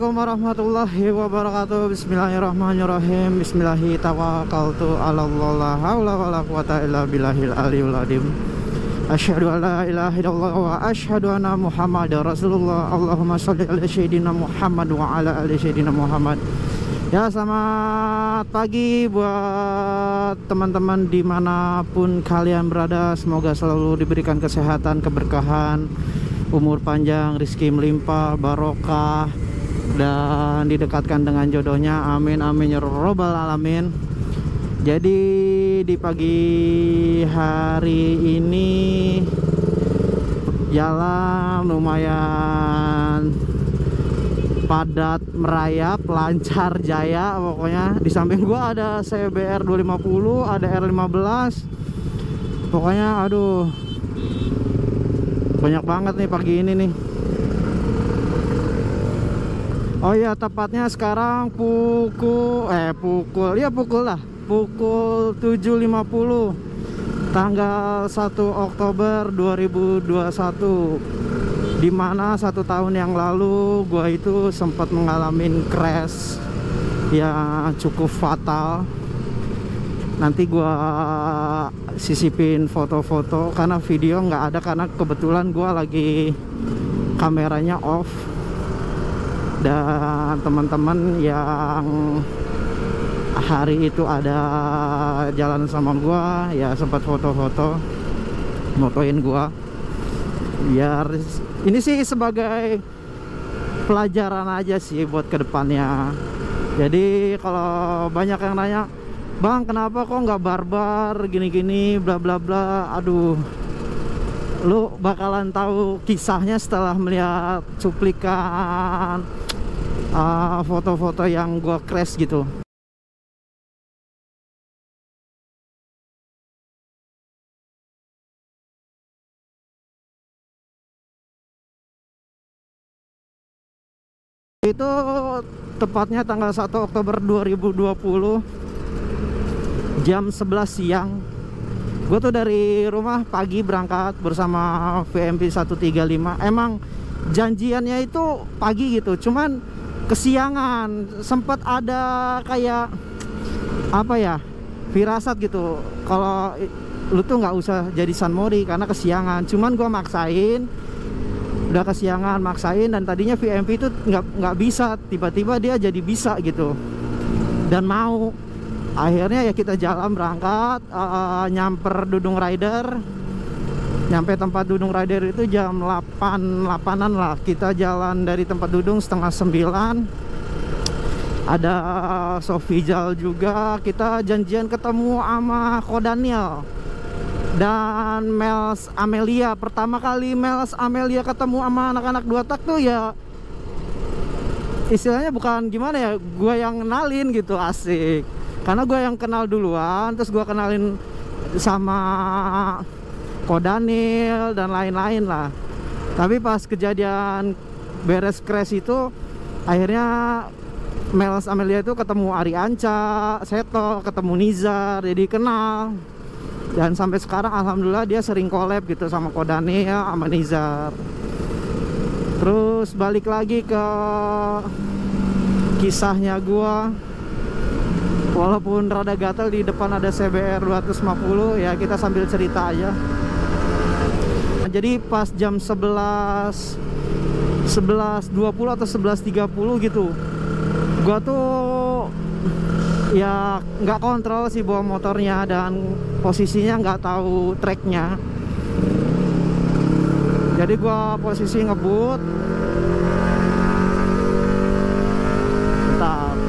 Assalamualaikum warahmatullahi wabarakatuh. Bismillahirrahmanirrahim. Bismillahi tawakkaltu 'alallah, la haula wala quwata illa billahil aliyul azim. Asyhadu an la ilaha illallah wa asyhadu anna Muhammadar Rasulullah. Allahumma shalli ala sayyidina Muhammad wa ala ali sayyidina Muhammad. Ya, selamat pagi buat teman-teman dimanapun kalian berada. Semoga selalu diberikan kesehatan, keberkahan, umur panjang, rezeki melimpah, barokah, dan didekatkan dengan jodohnya. Amin amin ya robbal alamin. Jadi di pagi hari ini jalan lumayan padat, merayap, lancar jaya pokoknya. Di samping gua ada CBR 250, ada R15. Pokoknya aduh, banyak banget nih pagi ini nih. Oh iya, tepatnya sekarang pukul 7.50 tanggal 1 Oktober 2021, dimana 1 tahun yang lalu gua itu sempat mengalami crash yang cukup fatal. Nanti gua sisipin foto-foto karena video nggak ada, karena kebetulan gua lagi kameranya off. Dan teman-teman yang hari itu ada jalan sama gua ya sempat foto-foto, motoin gua. Biar ini sih sebagai pelajaran aja sih buat kedepannya. Jadi kalau banyak yang nanya, "Bang, kenapa kok nggak barbar gini-gini bla bla bla?" Aduh, lu bakalan tahu kisahnya setelah melihat cuplikan foto-foto yang gua crash gitu. Itu tepatnya tanggal 1 Oktober 2020 jam 11 siang. Gue tuh dari rumah pagi berangkat bersama VMP 135. Emang janjiannya itu pagi gitu, cuman kesiangan. Sempat ada kayak apa ya, firasat gitu, kalau lu tuh nggak usah jadi San Mori karena kesiangan. Cuman gue maksain, udah kesiangan maksain, dan tadinya VMP itu nggak bisa, tiba-tiba dia jadi bisa gitu dan mau. Akhirnya ya kita jalan berangkat, nyamper Dudung Rider. Nyampe tempat Dudung Rider itu jam 8-an lah. Kita jalan dari tempat Dudung setengah 9. Ada Sofijal juga. Kita janjian ketemu sama Ko Daniel dan Mels Amelia. Pertama kali Mels Amelia ketemu sama anak-anak 2 tak tuh ya istilahnya bukan gimana ya, gue yang kenalin gitu, asik. Karena gue yang kenal duluan, terus gue kenalin sama Ko Daniel dan lain-lain lah. Tapi pas kejadian beres crash itu, akhirnya Mels Amelia itu ketemu Ari Anca, Seto, ketemu Nizar, jadi kenal. Dan sampai sekarang alhamdulillah dia sering collab gitu sama Ko Daniel, sama Nizar. Terus balik lagi ke kisahnya gua. Walaupun rada gatel, di depan ada CBR 250, ya kita sambil cerita aja. Jadi pas jam 11.20 atau 11.30 gitu, gua tuh ya nggak kontrol sih bawa motornya, dan posisinya nggak tahu tracknya. Jadi gua posisi ngebut, bentar,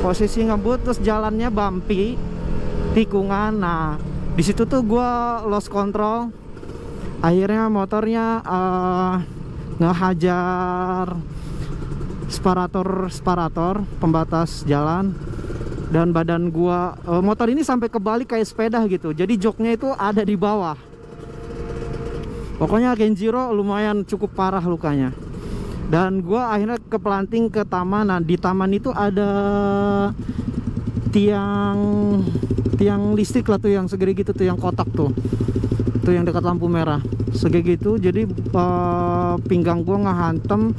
posisi ngebut, terus jalannya bumpy, tikungan. Nah di situ tuh gua lost control. Akhirnya motornya ngehajar separator pembatas jalan, dan badan gua motor ini sampai kebalik kayak sepeda gitu. Jadi joknya itu ada di bawah. Pokoknya Kenjiro lumayan cukup parah lukanya. Dan gua akhirnya kepelanting ke taman. Nah di taman itu ada tiang listrik lah tuh, yang segede gitu tuh, yang kotak tuh. itu yang dekat lampu merah segitu. Jadi pinggang gua ngehantem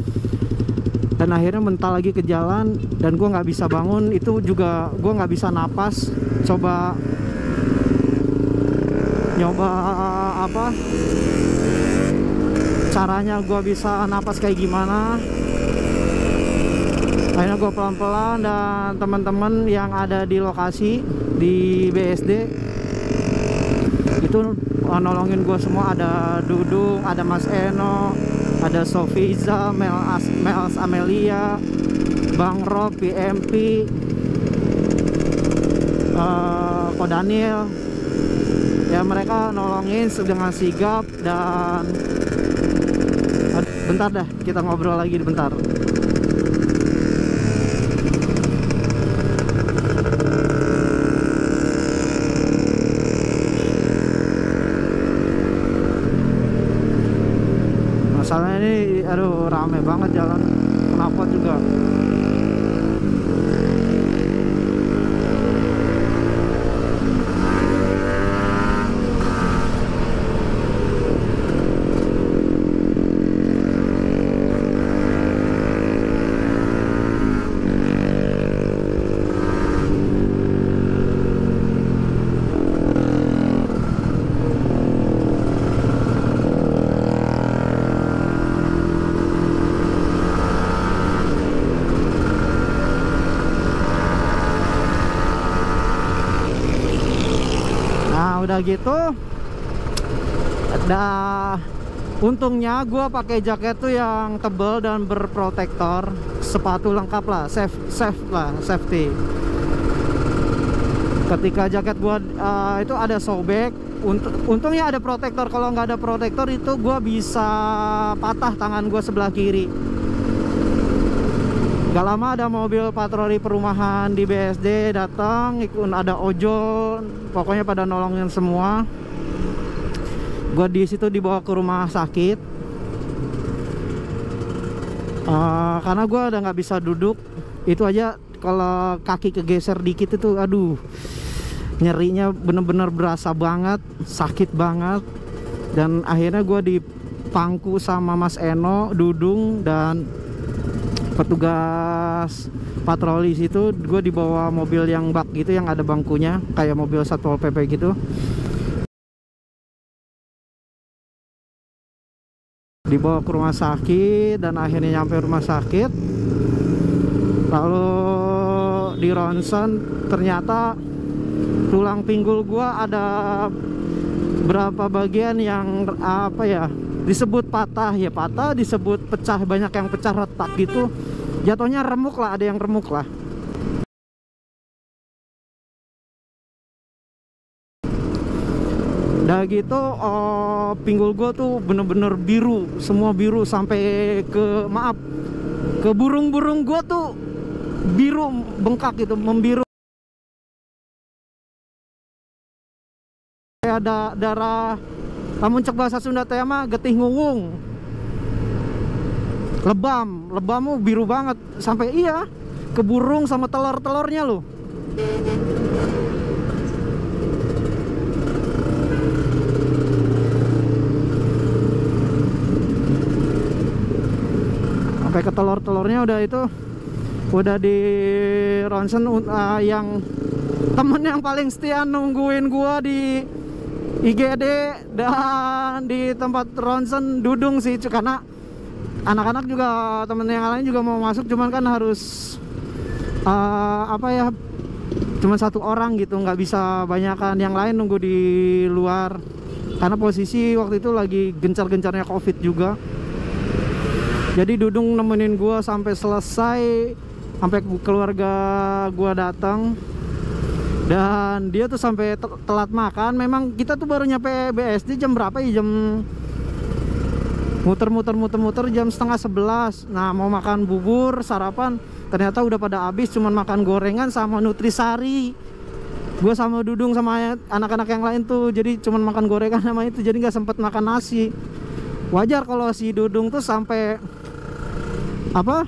dan akhirnya mental lagi ke jalan dan gua nggak bisa bangun. Itu juga gua nggak bisa napas. Coba nyoba apa caranya gua bisa napas kayak gimana. Akhirnya gue pelan-pelan dan teman-teman yang ada di lokasi di BSD itu nolongin gue semua. Ada Dudung, ada Mas Eno, ada Sofiza, Mels Amelia, Bang Rob, PMP, Ko Daniel. Ya mereka nolongin dengan sigap. Dan bentar dah, kita ngobrol lagi bentar. Masalahnya ini aduh rame banget jalan, kenapa juga. Udah gitu, untungnya gue pakai jaket tuh yang tebal dan berprotektor, sepatu lengkap lah, safety. Ketika jaket gue itu ada sobek, untungnya ada protektor. Kalau nggak ada protektor itu gue bisa patah tangan gue sebelah kiri. Gak lama ada mobil patroli perumahan di BSD datang, ada ojol, pokoknya pada nolongin semua. Gua di situ dibawa ke rumah sakit karena gua udah nggak bisa duduk. Itu aja kalau kaki kegeser dikit itu, aduh, nyerinya bener-bener berasa banget, sakit banget. Dan akhirnya gua dipangku sama Mas Eno, Dudung, dan petugas patroli situ. Gue dibawa mobil yang bak gitu, yang ada bangkunya, kayak mobil Satpol PP gitu. Dibawa ke rumah sakit dan akhirnya nyampe rumah sakit. Lalu di ronsen ternyata tulang pinggul gue ada berapa bagian yang apa ya, disebut patah, ya patah, disebut pecah, banyak yang pecah retak gitu. Jatuhnya remuk lah, ada yang remuk lah. Udah gitu pinggul gue tuh bener-bener biru, semua biru sampai ke, maaf, ke burung-burung gue tuh biru, bengkak gitu, membiru. Kayak ada darah, namun cek bahasa Sunda teh mah getih nguwung. Lebammu biru banget sampai iya ke burung sama telur-telurnya loh. Sampai ke telur-telurnya udah itu, udah di ronsen. Yang temen yang paling setia nungguin gua di IGD dan di tempat ronsen Dudung sih, karena anak-anak juga, temen yang lain juga mau masuk, cuman kan harus apa ya, cuman satu orang gitu, nggak bisa banyakan. Yang lain nunggu di luar karena posisi waktu itu lagi gencar-gencarnya COVID juga. Jadi Dudung nemenin gua sampai selesai, sampai keluarga gua datang. Dan dia tuh sampai telat makan. Memang kita tuh baru nyampe BSD jam berapa ya, jam muter-muter jam 10:30. Nah mau makan bubur sarapan, ternyata udah pada habis, cuman makan gorengan sama nutrisari. Gue sama Dudung sama anak-anak yang lain tuh jadi cuman makan gorengan sama itu, jadi nggak sempet makan nasi. Wajar kalau si Dudung tuh sampai apa,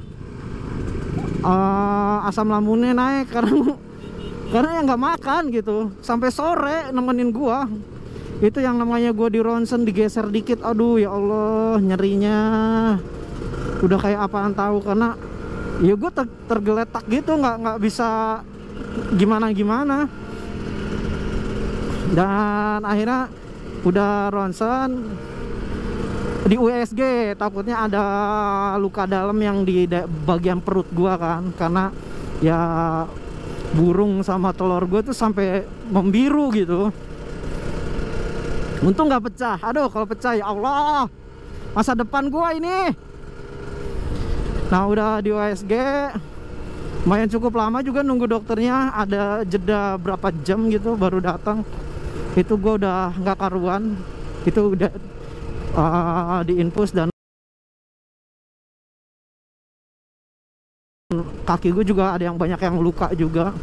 asam lambungnya naik karena yang nggak makan gitu sampai sore nemenin gua. Itu yang namanya gue di ronsen digeser dikit, aduh ya Allah nyerinya udah kayak apaan tahu, karena ya gue tergeletak gitu, nggak bisa gimana. Dan akhirnya udah ronsen di USG, takutnya ada luka dalam yang di bagian perut gua kan, karena ya burung sama telur gua tuh sampai membiru gitu. Untung nggak pecah. Aduh kalau pecah ya Allah, masa depan gua ini. Nah udah di USG lumayan cukup lama juga nunggu dokternya, ada jeda berapa jam gitu baru datang. Itu gua udah nggak karuan, itu udah diinfus, dan kaki gue juga ada yang banyak yang luka juga.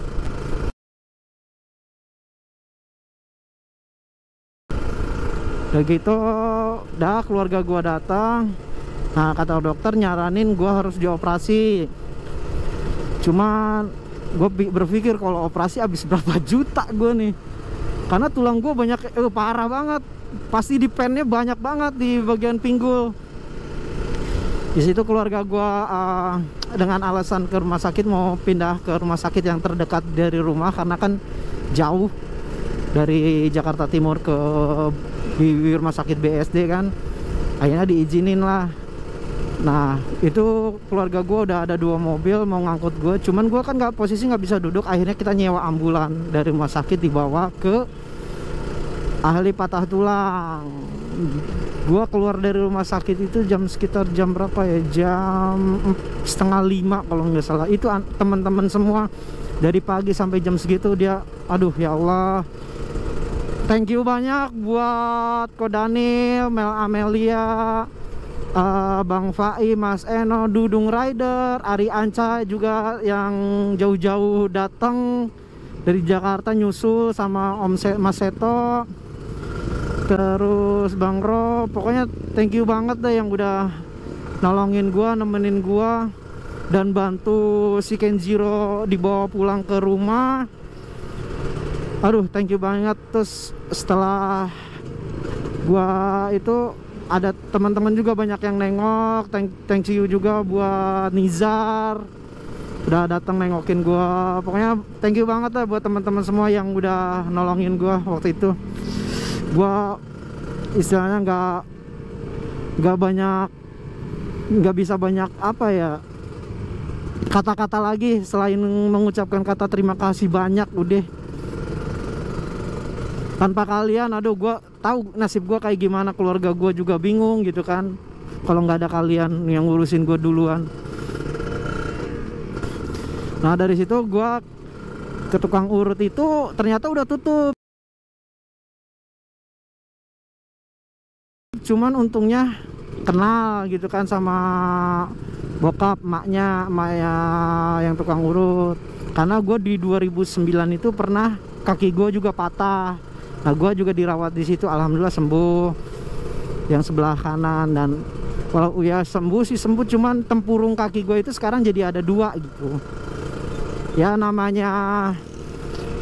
Udah gitu, dah keluarga gue datang. Nah kata dokter nyaranin gue harus dioperasi. Cuman gue berpikir kalau operasi habis berapa juta gue nih, karena tulang gue banyak, parah banget. Pasti di pennya banyak banget di bagian pinggul. Di situ keluarga gua dengan alasan ke rumah sakit, mau pindah ke rumah sakit yang terdekat dari rumah karena kan jauh dari Jakarta Timur ke di rumah sakit BSD kan. Akhirnya diizinin lah. Nah itu keluarga gua udah ada 2 mobil mau ngangkut gua, cuman gua kan posisi nggak bisa duduk. Akhirnya kita nyewa ambulan dari rumah sakit dibawa ke ahli patah tulang. Gua keluar dari rumah sakit itu sekitar jam berapa ya, jam 4:30 kalau nggak salah. Itu teman-teman semua dari pagi sampai jam segitu dia, aduh ya Allah. Thank you banyak buat Ko Daniel, Mel Amelia, Bang Fai, Mas Eno, Dudung Rider, Ari Anca juga yang jauh-jauh datang dari Jakarta nyusul, sama Mas Seto, terus Bang Ro. Pokoknya thank you banget deh yang udah nolongin gua, nemenin gua, dan bantu si Kenjiro dibawa pulang ke rumah. Aduh thank you banget. Terus setelah gua itu ada teman-teman juga banyak yang nengok. Thank you juga buat Nizar udah datang nengokin gua. Pokoknya thank you banget lah buat teman-teman semua yang udah nolongin gua waktu itu. Gua istilahnya nggak bisa banyak apa ya, kata-kata lagi selain mengucapkan kata terima kasih banyak. Udah, tanpa kalian, aduh gua tahu nasib gua kayak gimana, keluarga gua juga bingung gitu kan kalau nggak ada kalian yang ngurusin gua duluan. Nah dari situ gua ke tukang urut itu ternyata udah tutup. Cuman untungnya kenal gitu kan sama bokap maknya yang tukang urut, karena gue di 2009 itu pernah kaki gue juga patah. Nah gue juga dirawat di situ, alhamdulillah sembuh yang sebelah kanan. Dan kalau ya sembuh sih sembuh, cuman tempurung kaki gue itu sekarang jadi ada 2 gitu. Ya namanya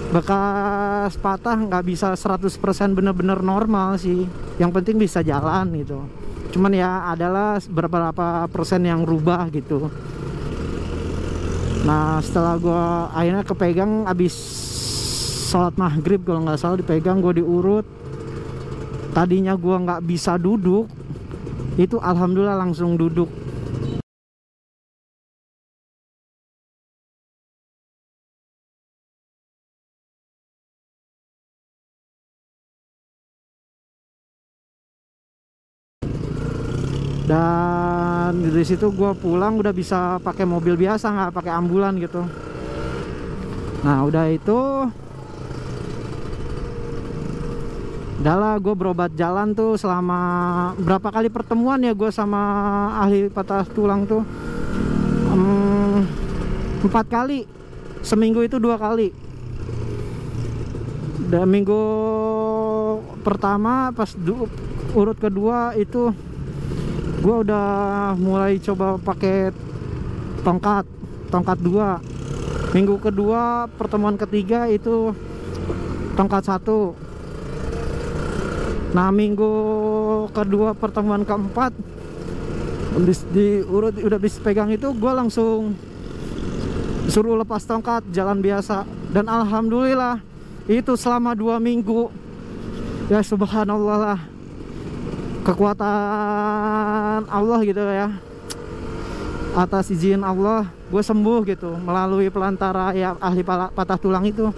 bekas patah nggak bisa 100% bener-bener normal sih, yang penting bisa jalan gitu. Cuman ya adalah beberapa persen yang rubah gitu. Nah setelah gua akhirnya kepegang abis sholat maghrib kalau nggak salah, dipegang gue diurut. Tadinya gua nggak bisa duduk, itu alhamdulillah langsung duduk. Dan dari situ gue pulang udah bisa pakai mobil biasa, nggak pakai ambulan gitu. Nah udah itu udahlah gue berobat jalan tuh selama berapa kali pertemuan ya gue sama ahli patah tulang tuh, 4 kali. Seminggu itu 2 kali. Dan minggu pertama pas urut kedua itu gue udah mulai coba pakai tongkat 2. Minggu kedua pertemuan ketiga itu tongkat 1. Nah minggu kedua pertemuan keempat udah bisa pegang itu, gue langsung suruh lepas tongkat jalan biasa. Dan alhamdulillah itu selama 2 minggu ya, subhanallah lah, kekuatan Allah gitu ya, atas izin Allah gue sembuh gitu melalui pelantara ya ahli patah tulang itu.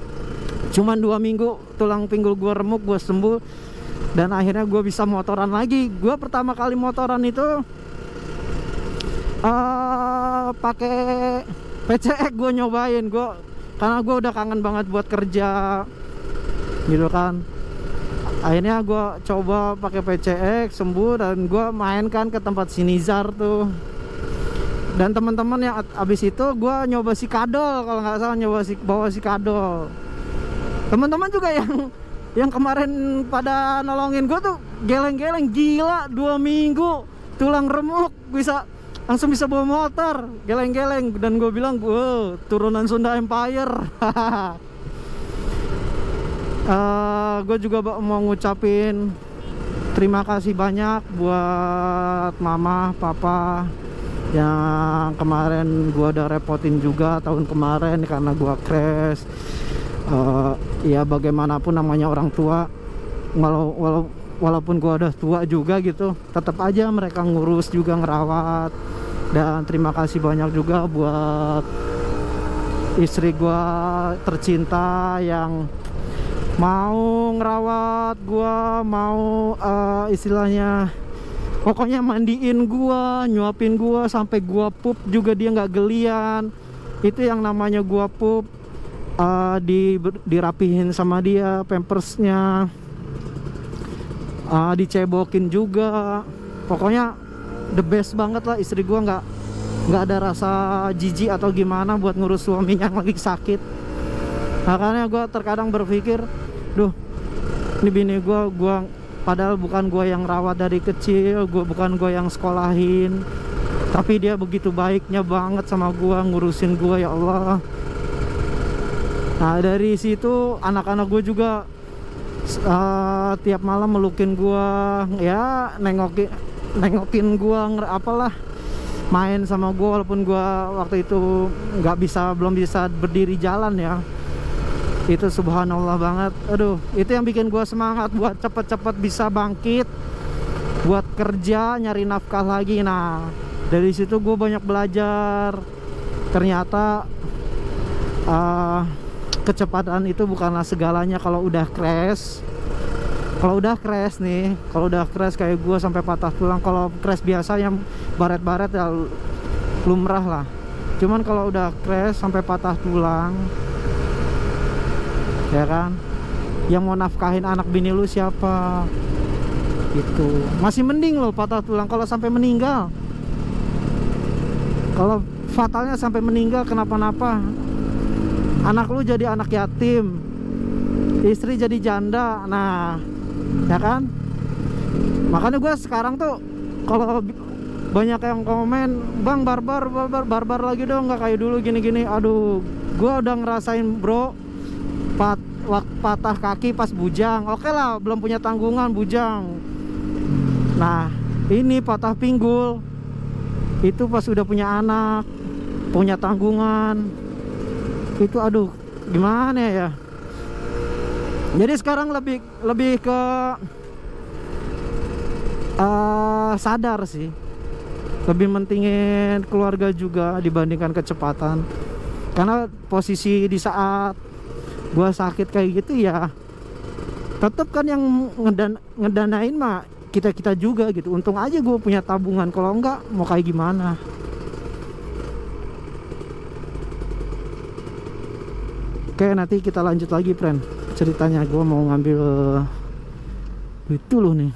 Cuman 2 minggu tulang pinggul gue remuk, gue sembuh. Dan akhirnya gue bisa motoran lagi. Gue pertama kali motoran itu pakai PCX gue nyobain, karena gue udah kangen banget buat kerja gitu kan. Akhirnya gue coba pakai PCX, sembuh, dan gue mainkan ke tempat Sinizar tuh. Dan teman-teman yang abis itu gue nyoba si kadol, kalau nggak salah bawa si kadol. Teman-teman juga yang kemarin pada nolongin gue tuh geleng-geleng, gila 2 minggu tulang remuk langsung bisa bawa motor geleng-geleng. Dan gue bilang gue turunan Sunda Empire. Gue juga mau ngucapin terima kasih banyak buat mama papa yang kemarin gue udah repotin juga tahun kemarin karena gue crash. Ya bagaimanapun namanya orang tua, walaupun gue udah tua juga gitu, tetap aja mereka ngurus juga, ngerawat. Dan terima kasih banyak juga buat istri gue tercinta yang mau ngerawat gue, mau istilahnya pokoknya mandiin gue, nyuapin gue, sampai gue pup juga dia nggak gelian. Itu yang namanya gue pup, dirapihin sama dia pampersnya, dicebokin juga. Pokoknya the best banget lah istri gue, nggak ada rasa jijik atau gimana buat ngurus suaminya yang lagi sakit. Makanya gue terkadang berpikir, duh, ini bini gue padahal bukan gue yang rawat dari kecil, bukan gue yang sekolahin, tapi dia begitu baiknya banget sama gue, ngurusin gue, ya Allah. Nah dari situ anak-anak gue juga tiap malam melukin gue, ya nengokin gue, apalah, main sama gue, walaupun gue waktu itu belum bisa berdiri jalan ya. Itu subhanallah banget. Aduh, itu yang bikin gue semangat buat cepet-cepet bisa bangkit, buat kerja, nyari nafkah lagi. Nah dari situ gue banyak belajar. Ternyata kecepatan itu bukanlah segalanya. Kalau udah crash kayak gue sampai patah tulang. Kalau crash biasa yang baret-baret ya lumrah lah. Cuman kalau udah crash sampai patah tulang, ya kan, yang mau nafkahin anak bini lu siapa? Itu masih mending lo patah tulang. Kalau sampai meninggal, kalau fatalnya sampai meninggal kenapa-napa, anak lu jadi anak yatim, istri jadi janda. Nah ya kan, makanya gue sekarang tuh kalau banyak yang komen, bang barbar lagi dong, nggak kayak dulu gini-gini. Aduh, gue udah ngerasain bro, patah kaki pas bujang, oke lah, belum punya tanggungan bujang. Nah ini patah pinggul itu pas udah punya anak, punya tanggungan. Itu aduh gimana ya. Jadi sekarang lebih ke sadar sih, lebih mentingin keluarga juga dibandingkan kecepatan. Karena posisi di saat gua sakit kayak gitu ya, tetap kan yang ngedanain mah kita juga gitu. Untung aja gue punya tabungan, kalau enggak mau kayak gimana. Oke, nanti kita lanjut lagi friend ceritanya. Gue mau ngambil itu loh nih.